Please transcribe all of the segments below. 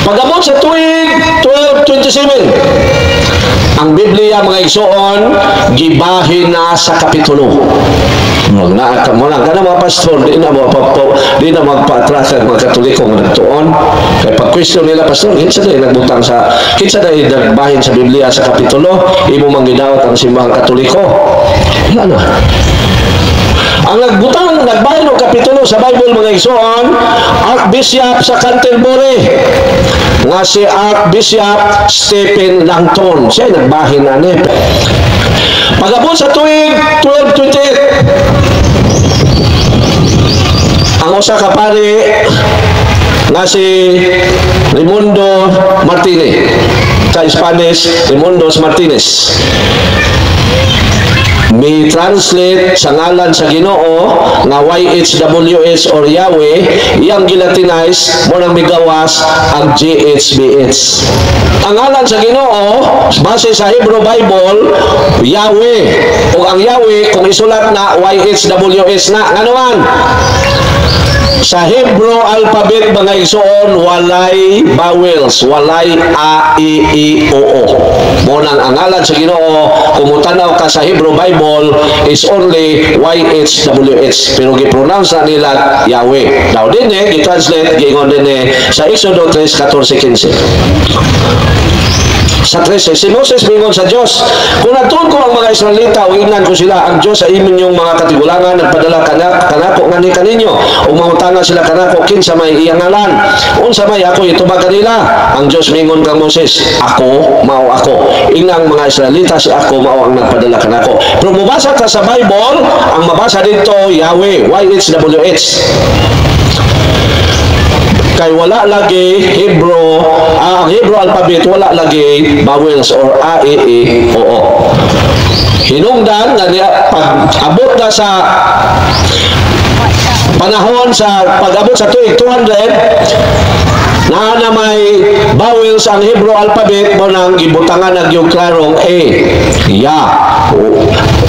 Pag-abot sa tuig 1227, ang Biblia mga igsoon gibahin na sa kapitulo. Mga mga pastor di na magpa-atras ang mga Katoliko nga nagtuon. Kaya pag question nila, pastor, kinsa dahil nagbutang sa kinsa dahil nagbahin sa Biblia sa kapitulo, imo manggidawat ang simbahang Katoliko. Wala na. Ang nagbahin ng kapitulo sa Bible mga igsoon, Archbishop sa Canterbury, nga si Archbishop Stephen Langton. Siya nagbahin na ni. Pag-abot sa tuig 1228, ang usa ka pari nga si Raimundo Martinez, sa Spanish Raimundos Martinez, may translate sa ngalan sa Ginoo nga YHWH or Yahweh, iyang gilatinize mo nang migawas ang JHBH. Ang ngalan sa Ginoo base sa Hebrew Bible Yahweh, o ang Yahweh kung isulat na YHWH na nganuman. Sa Hebrew alphabet mga igsoon walay vowels, walay a, i, o, o. Munang ang ngalan sa Ginoo kung mutanaw ka sa Hebrew Bible is only YHWH, pero gipronounce na nila Yahweh. Now din gi-translate giingon din sa Exodo 3:14-15. Sa 13, si Moses mingon sa Diyos, kung natun ko ang mga Israelita o ingnan ko sila, ang Diyos sa inyong mga katigulangan nagpadala kanako ngani kaninyo o mangutanga sila kanako kinsa may iyang ngalan, unsa may ako itubag kanila. Ang Diyos mingon kang Moses, ako mao ako, inang mga Israelita si ako mao ang nagpadala kanako. Pero mabasa ta sa Bible, ang mabasa dito Yahweh, YHWH. Kay wala lagi Hebrew, ang Hebrew alphabet wala lagi vowels or a, e, o, o. Hinungdan na pag-abot na sa panahon sa pag-abot sa tuig 200 na may vowels ang Hebrew alphabet mo nang gibutangan ng yung klarong A, ya,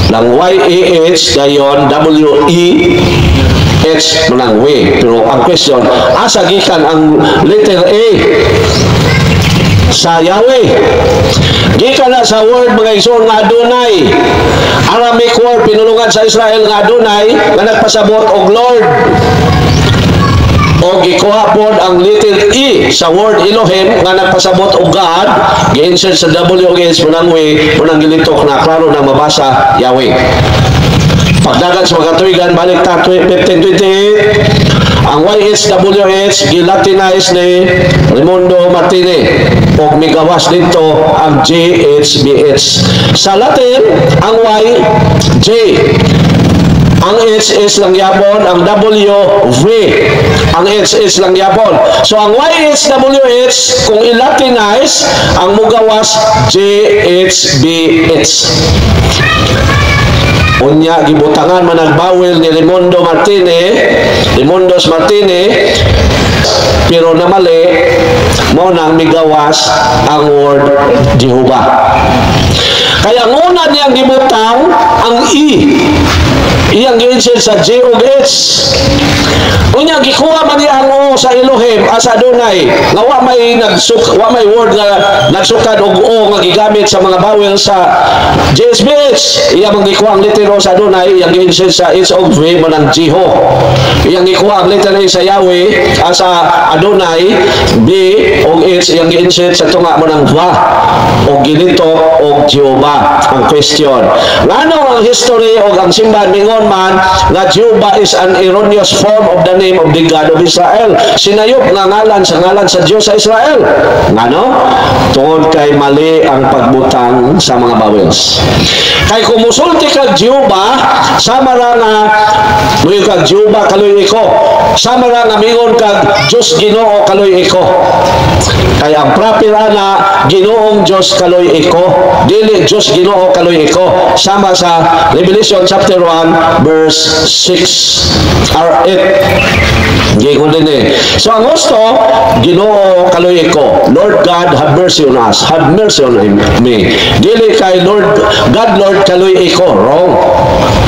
ng Y-A-H, dayon W-E, H manang we. Pero ang question, asa gikan ang letter A sa Yahweh? Gikan na sa word mga igsoon nga Adonai, Aramaic word pinulungan sa Israel nga Adonai nga nagpasabot og Lord. O gikuha pod ang letter E sa word Elohim nga nagpasabot og God, gi-insert sa W-H manang we, manang gilitok na klaro na mabasa Yahweh. Pagdagan sa mga tuigan, balik ta 1528, ang YHWH gilatinize ni Raimundo Martinez o migawas dito ang JHBH. Sa Latin, ang Y, J. Ang H is lang yapon, ang W, V. Ang H is lang yapon. So, ang YHWH, kung i-latinize, ang mugawas JHBH. Unya gibutangan man ang bawel ni Raimundos Martinez, pero namali mo nang migawas ang word Jehovah. Kaya ang una niyang gibutang ang E, iyang gi-insert sa J o H. Unya gikuha man niya ang O sa Elohim asa Adonai, nga wa may word nga nagsukad og O nga gigamit sa mga vowel sa JSBH. Iya man gikuha ang letter O sa Adonai, iyang gi-insert sa H o V man ang Jeho. Iyang gikuha ang letter A sa Yahweh asa Adonai, B o H iyang gi-insert sa tunga man ang Va o gilito o Jehovah. Ang question, ngano ang history o ang simbahan mingon man nga Jehovah is an erroneous form of the name of the God of Israel. Sinayop nga ngalan sa Diyos sa Israel. Ngano? Tungod kay mali ang pagbutang sa mga vowels. Kay kumusulti kag Jehovah, sama ra nga nuyo kag Jehovah kaloy iko. Sama ra nga mingon kag Diyos Ginoo kaloy iko. Kay ang proper na Ginoong Diyos kaloy iko, dili Diyos Ginoo kaloy iko. Sama sa Revelation chapter 1 verse 6 or 8. Gingon din So ang gusto, Ginoo kaloy iko, Lord God have mercy on us, have mercy on me. Dili kay Lord God Lord kaloy iko, wrong.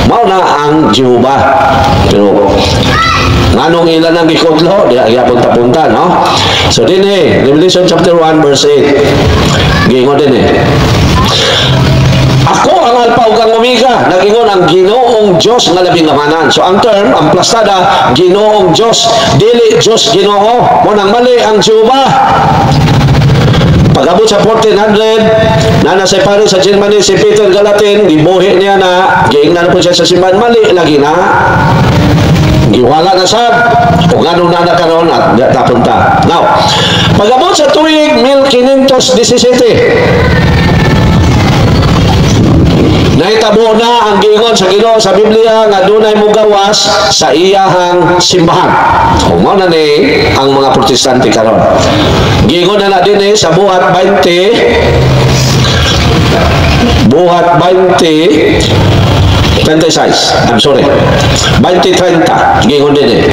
Mao na ang Jehovah. Pero Nganong ilan ang gikudlo, di punta-punta, no? So din Revelation chapter 1 verse 8. Gingon din Ako ang Alpha ug ang Omega, nagingon ang Ginoong Dios nga labing lamanan. So ang term, ang plastada, Ginoong Dios, dili Dios Ginoo. Mo nang mali ang Jehovah. Pag-abot sa 1400, nasa pare sa Germany si Peter Galatin, gibuhi niya na, giingnan po siya sa simbahan, mali lagi na. Giwala na sad, o ganun na nakaroon at napunta. Now, pag-abot sa tuig 1517, nahitabo na ang giingon sa Ginoo sa Biblia nga dunay mugawas sa iyahang simbahan. Kung mao na ni ang mga Protestante karon. Giingon na din sa buhat 20 26, I'm sorry 2030, gingon din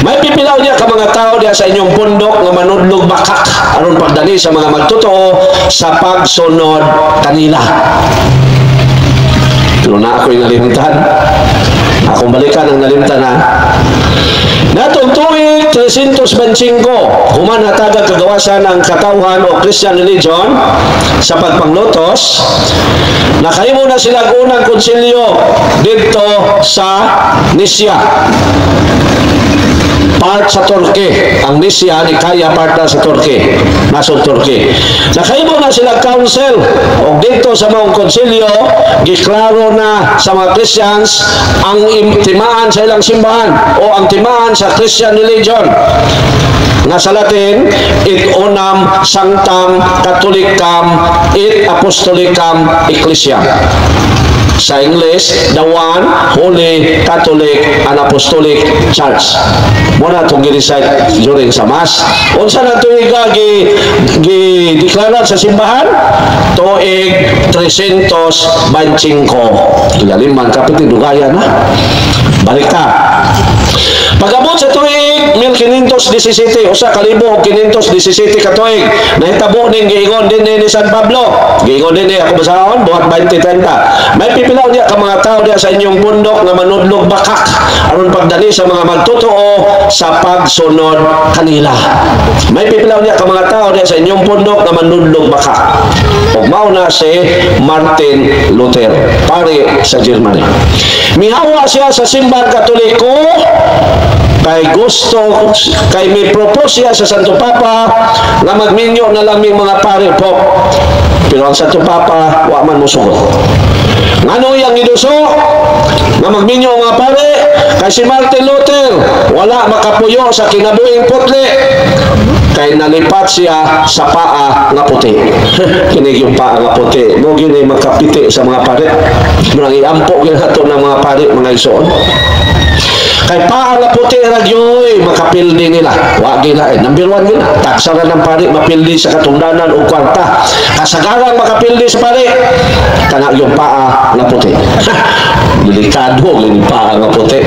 may pipilaw niya ka mga tao diya sa inyong pundok nga manudlog bakak aron pagdali sa mga magtotoo sa pagsunod kanila. Pero na ako'y nalimtan, akong balikan ang nalimtan na natong tuig 325 human hataga kagawasan ng katawhan o Christian religion sa pagpanglutos. Nakahimo na sila unang konsilyo dito sa Nisya, part sa Turkey. Ang Nisya ni Kaya part na sa Turkey, nasod Turkey. Nakahimo na sila council o dito sa mga konsilyo giklaro na sa mga Christians ang timaan sa ilang simbahan o ang timaan sa Christian religion nga sa Latin et unam sanctam catholicam et apostolicam ecclesia. Sa English, the one holy Catholic and Apostolic Church. Muna itong girecite during sa Mass. Unsa na tuig gi-deklara sa simbahan? Tuig 325. Ilaliman kapit dugaya na. Balik ta. Pag-abot sa tuig 1517 o sa 1517 ka tuig, nahitabo ning giingon din ni San Pablo. Giingon din ako basahon buhat 2030. May pipilaw niya ka mga tao diya sa inyong bundok nga manudlog bakak aron pagdali sa mga magtotoo sa pagsunod kanila. May pipilaw niya ka mga tao diya sa inyong bundok nga manudlog bakak. Ug mao na si Martin Luther, pare sa Germany. Mihawa siya sa simbahan Katoliko kay may propose siya sa Santo Papa nga magminyo na lang may mga pare po. Pero ang Santo Papa wa man mosugot. Ngano yang iduso nga magminyo mga pare kay si Martin Luther wala makapuyo sa kinabuhing putli kay nalipat siya sa paa nga puti. Kinig yung paa nga puti mo gini makapiti sa mga pare. Murang iampo ginato ng mga pare mga isuon. Kay paa nga puti radyoy makapildi nila. Wa gila number 1 gina. Taksaran ng pare mapildi sa katungdanan o kwarta. Kasagarang makapildi sa pare. Kana yung paa nga puti. Delikado yung paa nga puti.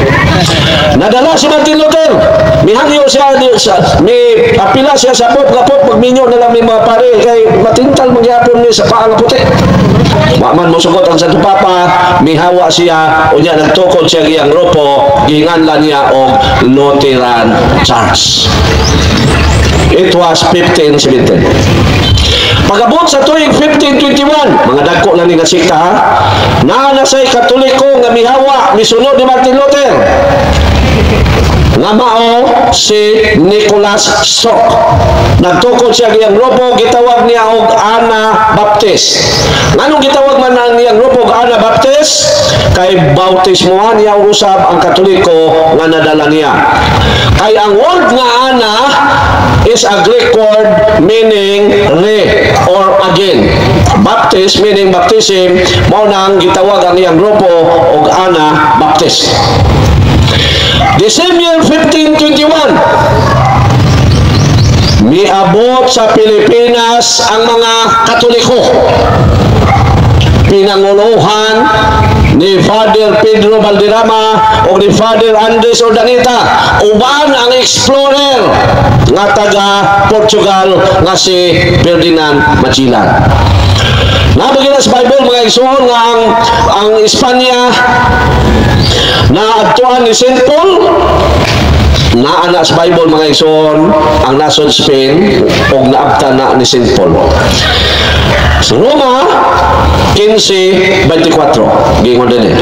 Nadala si Martin Luther. Mihangyo siya may apila siya sa pop magminyo na lang may mga pare kay matintal magyapon ni sa paa nga puti. Waman mo sugot ang Santo Papa, mihawa siya unya nagtukod siya giyang grupo giinganlan niya og Lutheran Church. It was 1517. Pag-abot sa tuig 1521, mga dagko lang ni nga sikta nanasay Katoliko nga mihawa misunod ni Martin Luther nga mao si Nicholas Stock. Nagtukod siya giyang grupo gitawag niya og Anabaptist. Nganong gitawag man ang niyang grupo og Anabaptist? Kay bautismohan niya usab ang Katoliko nga nadala niya. Kay ang word nga ana is a Greek word meaning re or again. Baptist meaning baptism, mao nang gitawag ang iyang grupo og Anabaptist. December 1521, miabot sa Pilipinas ang mga Katoliko. Pinanguluhan ni Father Pedro Valderrama o ni Father Andres Ordaneta, uban ang explorer nga taga Portugal nga si Ferdinand Magellan. Nabagyan sa Bible mga igsoon nga ang Espanya na adtuan ni St. Paul Naa sa Bible mga igsoon ang nasod Spain o naabta na ni St. Paul. Sa Roma 15:24 gingon din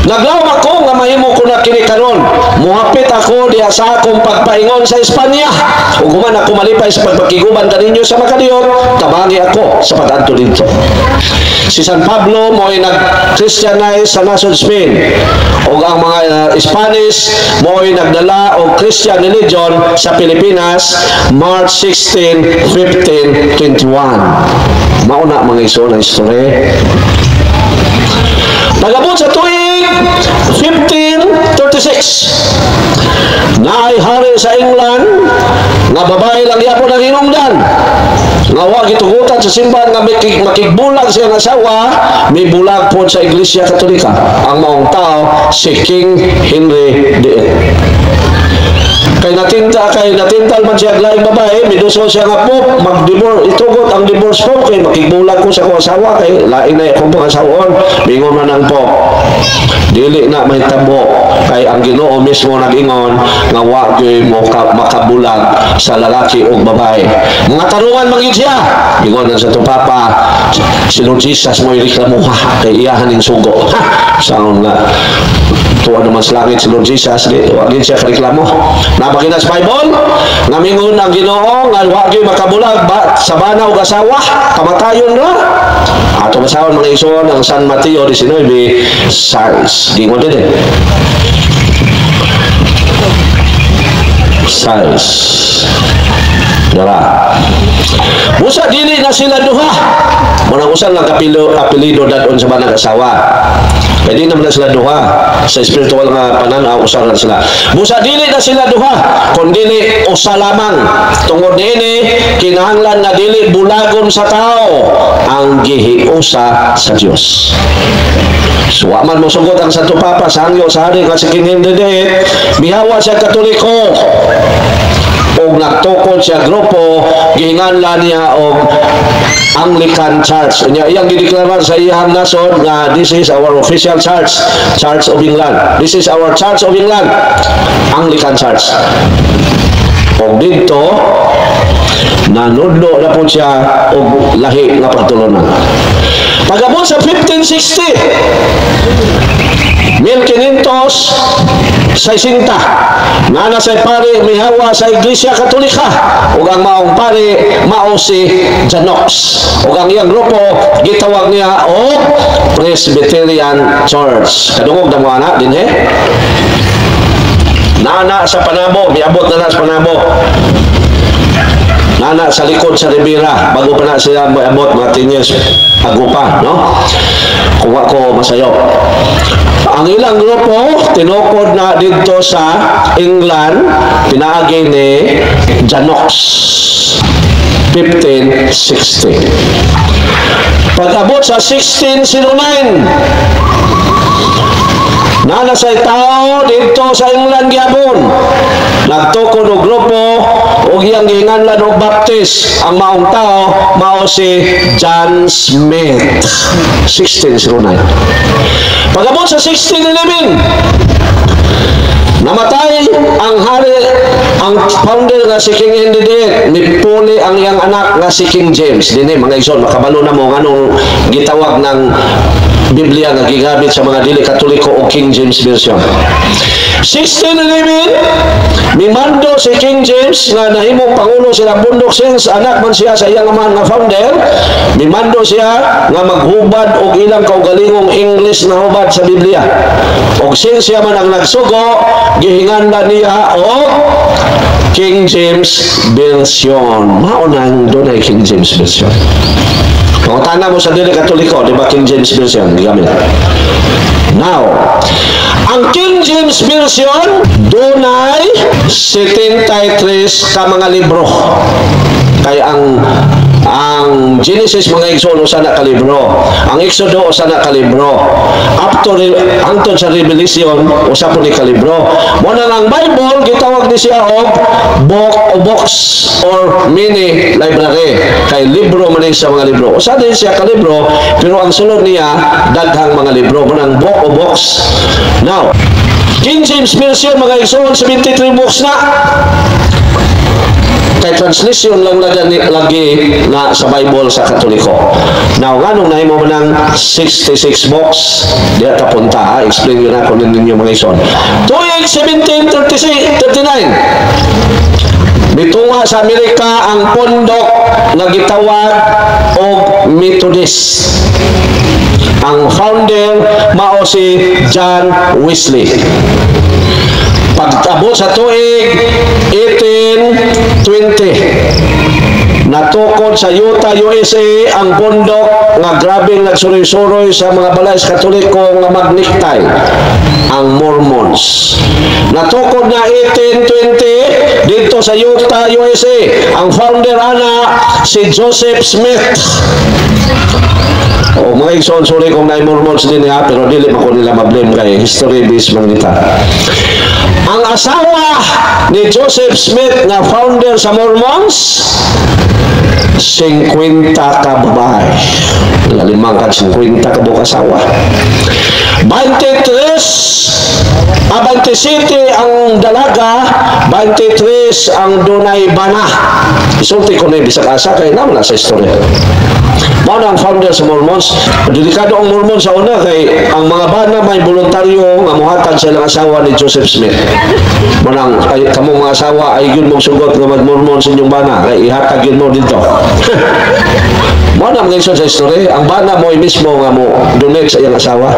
Naglawom ako nga mahimo ko na kini karon. Muhapit ako diha sa akong pagpaingon sa Espanya. Ug human ako malipay sa pagpakiguban kaninyo sa makadiyot, tabangi ako sa pag-adto dito. Si San Pablo mo'y nag-Christianize sa nasod Spain. Ug ang mga Spanish mo'y nagdala og Christian religion sa Pilipinas March 16, 1521. Mauna mga iso na istorya. Pagabot sa tuig 1536, naay hari sa England nga babae lang yapon ang hinungdan nga wa gitugutan sa simbahan nga makigbulag siya ng asawa, may bulag po sa Iglesia Katolika. Ang maong tao si King Henry VIII. Kay natintal man siya laing babae, miduso siya nga po mag-divorce, itugot ang divorce po kay makigbulag ko sa akong asawa kay lain na akong pang-asawon. Bingon man ang po, dili na mahitabo kay ang Ginoo mismo nag-ingon nga wa gyud mo makabulag sa lalaki o babae. Mga tarungan man gyud siya. Bingon sa to papa, si Lord Jesus mo ireklamo kay iyahan ning sugo. Saon nga tuwa naman sa langit si Lord Jesus, wag siya kareklamo. Napakita sa Bible, namingon ang Ginoo nga wag gyud makabulag sa bana ug asawa, kamatayon ra. Ato basahon mga igsoon ang San Mateo 19:6. Gingon din size. Dara. Busa dili na sila duha. Munang usan lang apelido dadon sa banang asawa. Pwede naman na sila duha. Sa spiritual nga pananaw, usa na sila. Busa dili na sila duha, kung dili usa lamang. Tungod nini, kinahanglan na dili bulagon sa tao ang gihiusa sa Dios. So, man mo sugot ang Santo Papa sa hangyo sa hari nga si King Henry VIII, bihawa siya Katoliko. O nagtukod siya grupo, gihinganlan niya og Anglican Church. Iyang gideklarar sa iyang nasod nga this is our official church, Church of England. This is our Church of England, Anglican Church. O dito, nanudlo na po siya og lahi nga pagtulunan. Pagabot sa 1560, 1560, nana sa pare mihawa sa Iglesia Katolika ug ang maong pare mao si Janox ug ang iyang grupo gitawag niya og Presbyterian Church. Kadungog na mo ana dinhi. Nana sa Panabo, miabot na sa Panabo. Nana sa likod sa Ribera, bago pa na sila miabot mga 10 years ago pa, no? Kung ako masayo. Ang ilang grupo, tinukod na dito sa England, pinaagi ni Janox, 1560. Pag-abot sa 1609, nanasay tao dito sa England gyapon. Nagtukod og grupo ug iyang gihinganlan og Baptist. Ang maong tao mao si John Smith, 1609. Pagabot sa 1611, namatay ang hari, ang founder nga si King Henry VIII, nipuli ang iyang anak nga si King James. Dini mga igsoon, makabalo na mo nganong gitawag ng Biblia nga gigamit sa mga dili Katoliko o King James Version. 1611, mimando si King James nga nahimong pangulo sila bundok since anak man siya sa iyang amahan nga founder. Mimando siya nga maghubad og ilang kaugalingong English na hubad sa Biblia. Og since siya man ang nagsugo, gihinganlan niya og King James Version. Mao nang dunay King James Version. Kung tana mo sa dili Katoliko, di ba King James Version gamit? Now, ang King James Version dunay 73 ka mga libro. Kay ang Ang Genesis mga igsoon usa na ka libro, ang Exodo usa na ka libro, hangtod sa Revelation usa po ni ka libro. Mo na ang Bible gitawag ni siya og book o books or mini library, kay libro man sa mga libro. Usa din siya ka libro pero ang sulod niya daghang mga libro, mo nang book o books. Now, King James Version mga igsoon 73 books na. Kay translation lang lagi na sa Bible sa Katoliko. Now, nganong nahimo mo ng 66 books? Diya ta punta, explain yun ako ninyo mga ison. Tuig 1739, mitunga sa Amerika ang pondok nga gitawag og Methodist. Ang founder mao si John Wesley. Pagtabo sa tuig 1820, natukod sa Utah, USA ang bundok nga grabing nagsuroy-suroy sa mga balay sa Katoliko nga magniktay, ang Mormons. Natukod na 1820 dito sa Utah, USA, ang founder ana si Joseph Smith. O mga igsoon, sorry kung na-Mormons din niya, pero dili pa ko nila mablame kay history based manita. Ang asawa ni Joseph Smith na founder sa Mormons, 50 ka babae. Lalimang ka 50 ka buong asawa. 27 ang dalaga, 23 ang dunay bana. Isulti ko na yung bisag asa, kaya naman sa istorya. Mao na ang founder sa Mormons. Dedikado ang Mormons sa una kay ang mga bana may voluntaryo nga muhatag sa ilang asawa ni Joseph Smith. Manang kamong mga asawa ay gyud mong sugot nga mag-Mormon sa inyong bana kay ihatag gyud mo dito. Mao na mga sa istorya, ang bana mo mismo nga mo donate sa iyang asawa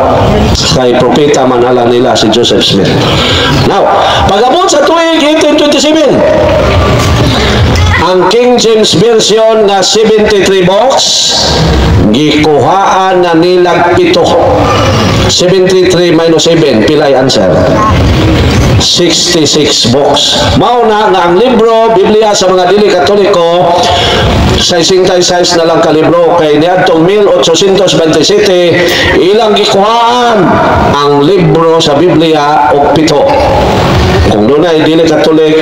kay propeta man ala nila si Joseph Smith. Now, pag-abot sa tuig 1827, ang King James Version na 73 books gikuhaan na nilag 7. 73 minus 7 pilay answer. 66 books. Mao na nga ang libro Biblia sa mga dili Katoliko sa 66 na lang ka libro kay niadtong 1827 ilang gikuhaan ang libro sa Biblia og 7. Kung doon ay dili Katolik,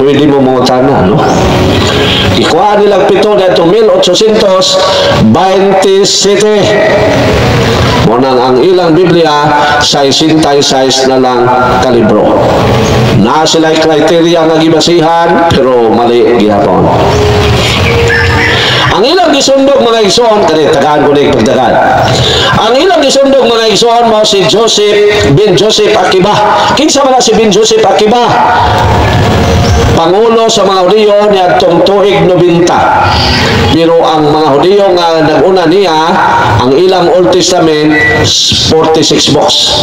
pwede mo mga tana, no? Ikuha nilang 7 na itong 1827. Munang ang ilang Biblia sa 66 na lang kalibro. Na sila kriteria nga gibasihan, pero mali gihapon. Ang ilang gisundog mga igsoon, kani tagaan ko na pagdagan. Ang ilang gisundog mga igsoon mo si bin Joseph Akiba. Kinsa man si bin Joseph Akiba? Pangulo sa mga Hudiyo niya itong tuig 90. Pero ang mga Hudiyo nga nag-una niya, ang ilang Old Testament 46 books.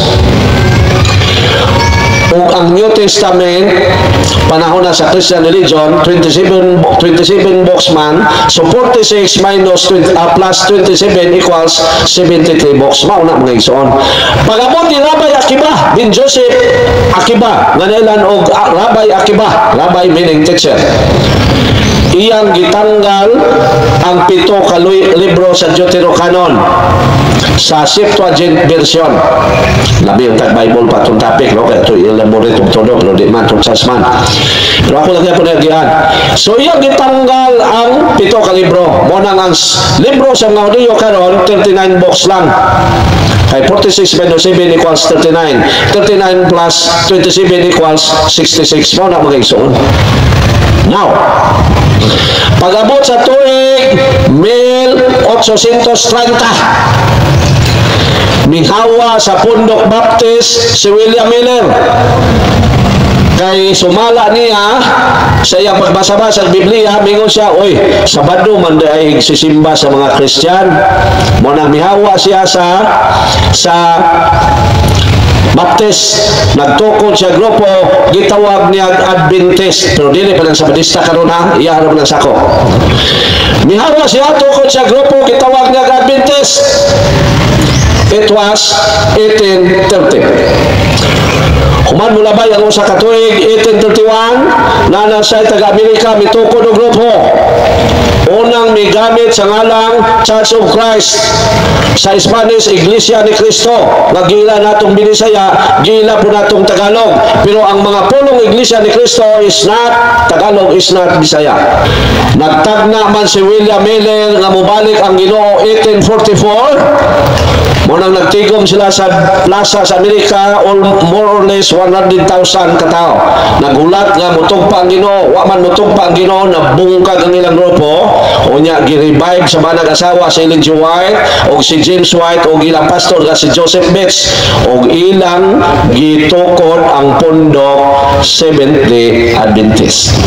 Ug ang New Testament panahon na sa Christian religion 27 books man, so 46 minus 20, plus 27 equals 73 books. Mauna mga igsoon. Pag-abot ni Rabbi Akiba bin Joseph Akiba nga nailan og Rabbi Akiba, Rabbi meaning teacher, iyang gitanggal ang 7 ka libro sa Deuterocanon sa Septuagint version. Labi yung tag-Bible pa itong topic, no? Kaya ito elaborate itong todo, pero di man itong chasman. Pero ako lang yan po nagyan. So, iyang gitanggal ang 7 ka libro. Munang ang libro sa mga Hudiyo karon 39 books lang. Kay 46 minus 7 equals 39. 39 plus 27 equals 66. Mo na mga igsoon. Now, pag-abot sa tuig 1830, mihawa sa Pundok Baptist si William Miller. Kay sumala niya sa iyang pagbasa-basa sa Biblia, mingon siya, oy, Sabado man ay sisimba sa mga Christian. Mo nang mihawa siya sa Baptist, nagtukod siya grupo, gitawag niya Adventist, pero dili pa lang sa Badista karon ha, iya pa lang sako. Mihawa siya, tukod siya grupo, gitawag niya Adventist. It was 1830. Human mula ba ang usa ka tuig 1831 na siya taga-Amerika mitukod og grupo. Unang migamit sa ngalang Church of Christ, sa Spanish Iglesia ni Cristo, nga gila natong Binisaya, gila po natong Tagalog, pero ang mga pulong Iglesia ni Cristo is not Tagalog, is not Bisaya. Nagtagna man si William Miller nga mubalik ang Ginoo 1844. Munang nagtigom sila sa plaza sa Amerika, more or less 100,000 katao. Nagulat nga mutugpa ang Ginoo, wa man mutugpa ang Ginoo, nabungkag ang ilang grupo. Unya gi-revive sa mga nag-asawa si Ellen G. White o si James White o ilang pastor nga si Joseph Bates o ilang gitukod ang pundok Seventh-day Adventist.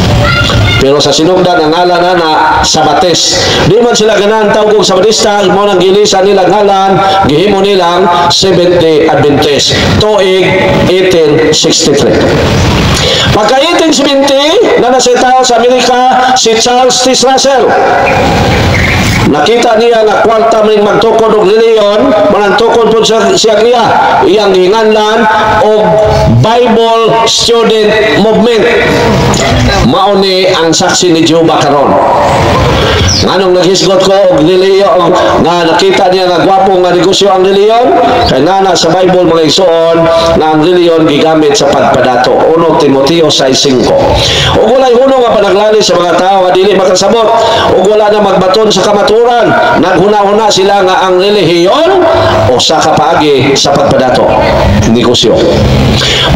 Pero sa sinugdan ang ngalan na Sabates, di man sila ganahan tawag Sabatista, mo nang gilisan nila ngalan, gihimo nilang Seventh-day Adventist. Tuig 1863. Pagka 1870, na nasa tao sa Amerika, si Charles T. Russell. Nakita niya nga kwarta may magtukod og reliyon, manantukod po siya niya, iyang hinganlan og Bible Student Movement. Mauni ang saksi ni Jehovah karon. Nganong naghisgot ko og reliyon nga nakita niya nga gwapo nga negosyo ang reliyon, kay nana sa Bible mga igsoon na ang reliyon gigamit sa pagpadato. 1 Timoteo 6:5. Ug walay huno nga panaglali sa mga tao nga dili makasabot, ug wala na magbaton sa kamaturan, naghuna-huna sila nga ang relihiyon o sa kapaagi sa pagpadato negosyo.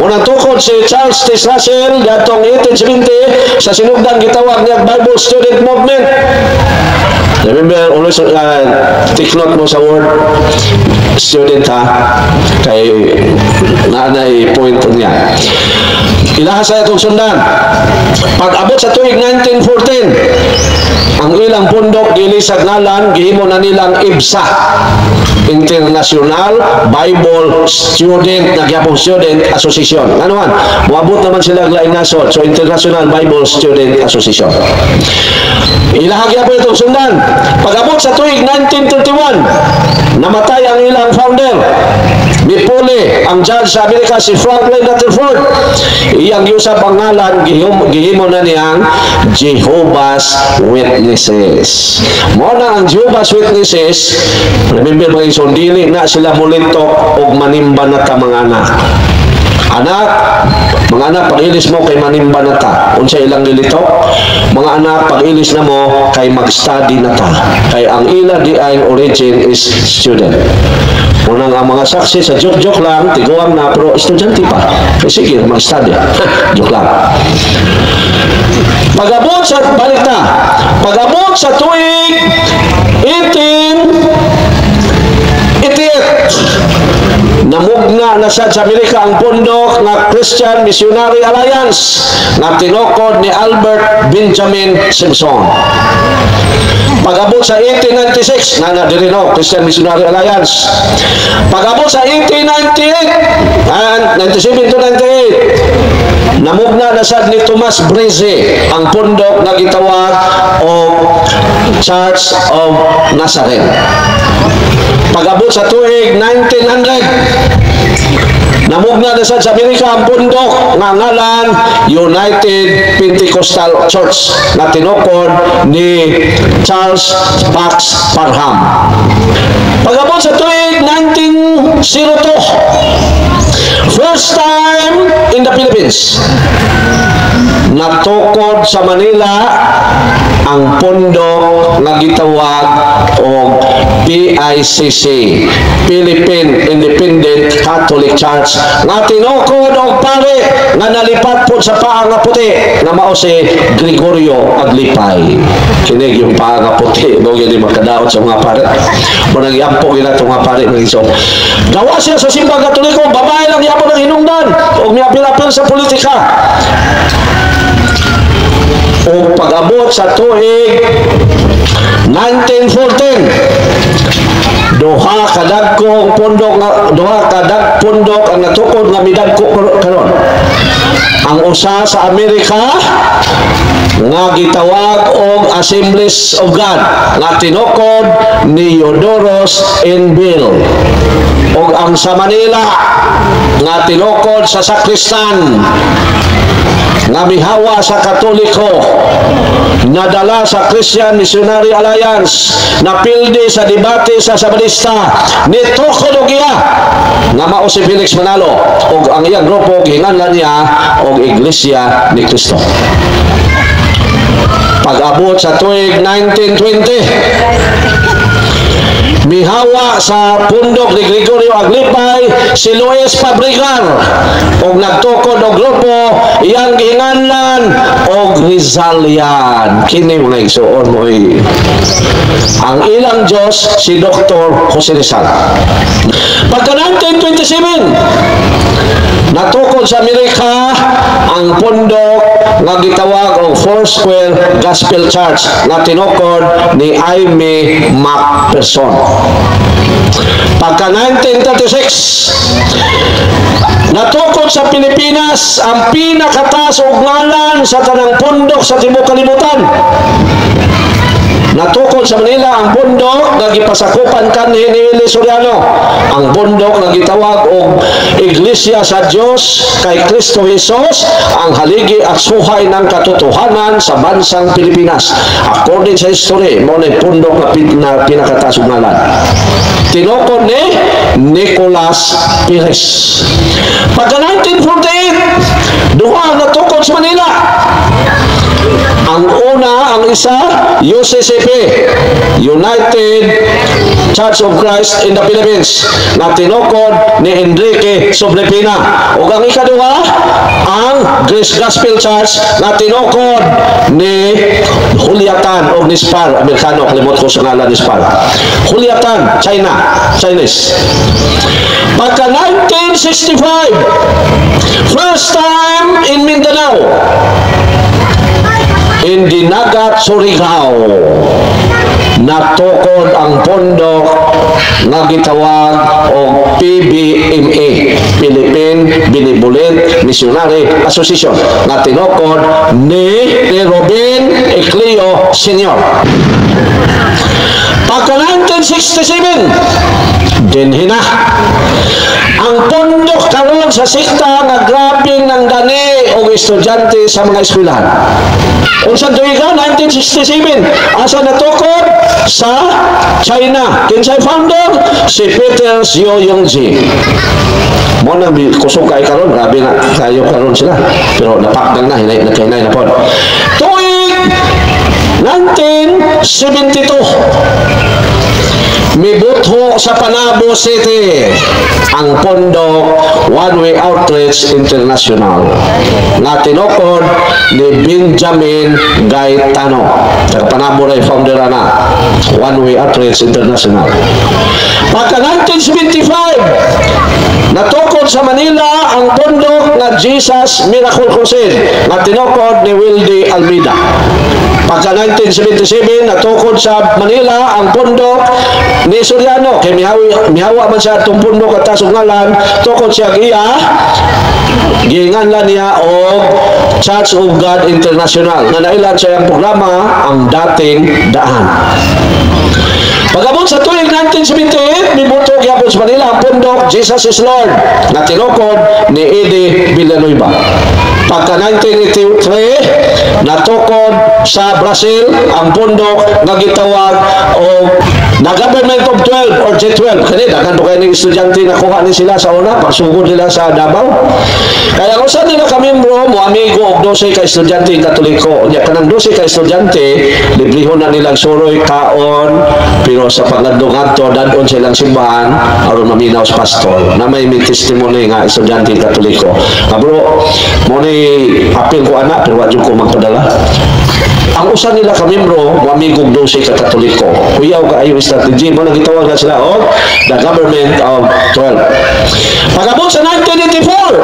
Munang tukod si Charles T. Russell datong 1870 sa sinugdan gitawag niya Bible Student Movement. Remember, always take note mo sa word student ha, kay nanay point niya. Ilahas sa itong sundan. Pag-abot sa tuig 1914, ang ilang pundok gilisag ngalan, gihimo na nilang IBSA, International Bible Student, nagyapong Student Association. Ano man? Muabot naman sila laing nasod. So, International Bible Student Association. Ilahagya po itong sundan. Pag-abot sa tuig 1931, namatay ang ilang founder. Mipuli ang judge sa Amerika si Franklin Rutherford. Iyang yusap ang ngalan, gihimo na niyang Jehovah's Witnesses. Mo na ang Jehovah's Witnesses, remember mga isong dili na sila mulintok o manimba na ka mga anak. Mga anak, pag-ilis mo kay manimba na ta. Unsa ilang nilitok? Mga anak, pag-ilis na mo kay mag-study na ta. Kay ang ila di ay origin is student. Unang ang mga saksi sa joke-joke lang, tiguang na, pero estudyante pa. Eh sige, mag-study. Joke lang. Pag-abot sa, balik na, pag-abot sa tuig 1888, namugna na siya sa Amerika ang pundok ng Christian Missionary Alliance na tinukod ni Albert Benjamin Simpson. Pag-abot sa 1896, dirino, Christian Missionary Alliance. Pag-abot sa 1898, 97 to 98, namugna na siya ni Thomas Breze ang pundok na gitawag o Church of Nazareth. Pag-abot sa tuig 1900, namugna na sa Amerika ang pundok nga ngalan United Pentecostal Church na tinukod ni Charles Fox Parham. Pag-abot sa tuig 1902, first time in the Philippines, natukod sa Manila ang pundok nga gitawag o PICC, Philippine Independent Catholic Church, nga tinukod og pare nga nalipat po sa paa nga puti nga mao si Gregorio Aglipay. Kinig yung paa nga puti, no gyud makadaot sa mga pare. Mo nagyampo gila tong mga pare ng iso. Gawa siya sa simbang Katoliko, babae lang yapon ang hinungdan og miapil-apil sa politika. O pag-abot sa tuig 1914, duha kadagkong pundok ang natukod nga midagko karon. Ang usa sa Amerika nga gitawag og Assemblies of God nga tinukod ni Eudorus and Bill. O ang sa Manila nga tinukod sa sakristan nga mihawa sa Katoliko, nadala sa Christian Missionary Alliance, napildi sa debate sa Sabadista, nitukod og iya nga mao si Felix Manalo ug ang iyang grupo gihinganlan niya og Iglesia ni Cristo. Pag-abot sa tuig 1920, mihawa sa pundok ni Gregorio Aglipay si Luis Fabricar og nagtukod og grupo iyang gihinganlan og Rizalian. Kini mga igsuon mo ang ilang Diyos si Dr. Jose Rizal. Pagka 1927 natukod sa Amerika ang pundok nga gitawag og Foursquare Gospel Church nga tinukod ni Aimee McPherson. Pagka 1936 natukod sa Pilipinas ang pinakataas og ngalan sa tanang pundok sa tibuok kalibutan. Natukod sa Manila ang bundok nga gipasakupan kanhi ni Eli Soriano, ang bundok nga gitawag og Iglesia sa Dios kay Kristo Jesus, ang haligi at suhay ng katotohanan sa bansang Pilipinas. According sa history, mo ni pundok na pinakataas og ngalan. Tinukod ni Nicolas Pires. Pagka 1948, duha natukod sa Manila. Ang una, ang isa, UCCP, United Church of Christ in the Philippines, na tinukod ni Enrique Sobrepina. O ang ikaduha, ang Grace Gospel Church na tinukod ni Juliatan o ni Spar, Amerikano, kalimot ko sa ngalan ni Spar. Juliatan, Chinese. Pagka 1965, first time in Mindanao, in Dinagat, Surigao, natukod ang pundok nga gitawag og PBMA, Philippine Benevolent Missionary Association, nga tinukod ni Robin Ecleo Sr. Pagka 1967, dinhi na ang pundok karon sa sikta nga grabing nang dani og estudyante sa mga eskwelahan. Unsang tuiga 1967 asa natukod sa China. Kinsay founder? Si Peter Xiao Yongji. Mo nang kusog kay karon, grabe na kayo karon sila. Pero napakdan na hinay na pod. Tuig 1972, mibuto sa Panabo City ang pondok One Way Outreach International na tinukod ni Benjamin Gaetano. Panabo ray founder na One Way Outreach International. Pagka 1975, natukod sa Manila ang pondok na Jesus Miracle Crusade na tinukod ni Wildy Almeida. Pagka 1977, natukod sa Manila ang pundok ni Soriano. Kaya mihawa man siya itong pundok at tasong ngalan, tukod siya iya, gihinganlan niya o Church of God International. Na nailan siya ang programa, ang dating daan. Pagabot sa tuwing 1978, mibuto gyapon sa Manila ang pundok Jesus is Lord na tinukod ni Eddie Villanueva. Pagka 1983, natukod sa Brazil ang pundok nga gitawag o na Government of 12 or G12. Kani dagan to kay ning estudyante na kuha ni sila sa una pagsugod nila sa Davao. Kaya kung saan nila kamembro mo amigo og 12 ka estudyante Katoliko, nya kanang 12 ka estudyante librehon na nilang suroy kaon, pero sa pagladong-adto dadon silang simbahan aron maminaw sa pastor na may testimony nga estudyante Katoliko. Bro, mo ni apil ko anak pero wa jud ko magpadala. Ang usa nila ka membro mo amigong 12 ka Katoliko. Kuyaw ka ayo strategy mo nang gitawag na sila og the Government of 12. Pagabot sa 1984,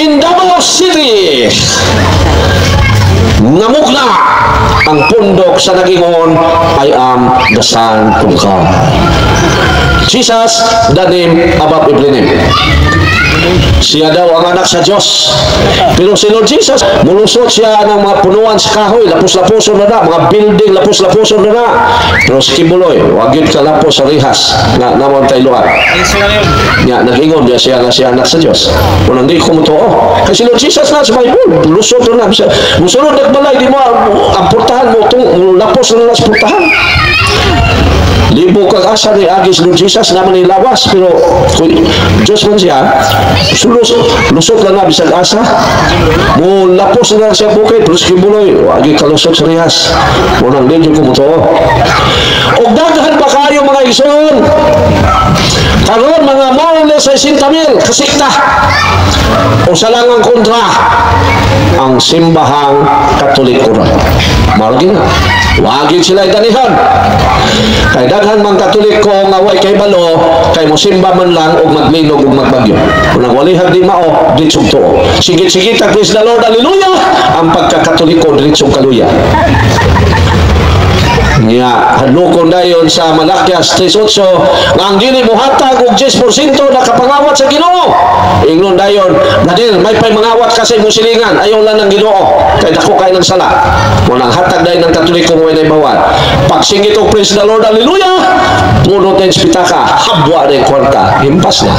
in Davao City, namugla ang pundok sa nagingon, I am the Son of God. Jesus, the name above every name. Siya daw ang anak sa Diyos. Pero si Lord Jesus, mulusot siya ng mga punuan sa kahoy, lapos-laposon na mga building, lapos-laposon na Pero si Kibuloy, wagit ka lapos sa rihas, na naman tayo luar. Nga, nag-ingon niya siya nga siya anak sa Diyos. Kung hindi ko mutuo. Kasi si Lord Jesus na sa Bible, lusot na musunod nagbalay, di mo ang purtahan mo, lapos na sa purtahan. Libo kag asa ni agis Lord Jesus naman ni lawas, pero kung Diyos man siya, lusot lang na bisag asa. Mo lapos na siya bukid, pero si Kibuloy, agi kalusot sa rihas. Unang din yung kumutuo. O daghan pa kayo mga igsoon. Karon mga maulo sa 60,000 kasikta. O sa lang ang kontra, ang simbahang Katoliko ron. Maragi na. Wagin sila idanihan. Kay daghan mang Katoliko nga way kay balo, kay mosimba man lang og maglinog og magbagyo. Kung walihag di mao, ditsong tuo. Sigit-sigit ang praise the Lord, hallelujah! Ang pagka-Katoliko, ditsong kaluya. Nga, hadlukon dayon sa Malakias 3:8 nga ang dili mohatag og 10% nakapangawat sa Ginoo. Ingnon dayon, nadil may pay mangawat kasi mo silingan, ayaw lang ng Ginoo. Kay dako kay ng sala. Mo nang hatag dayon ng Katoliko mo nay bawal. Pagsingit og praise the Lord, hallelujah! Puno ten pitaka, habwa den kwarta, himpas na.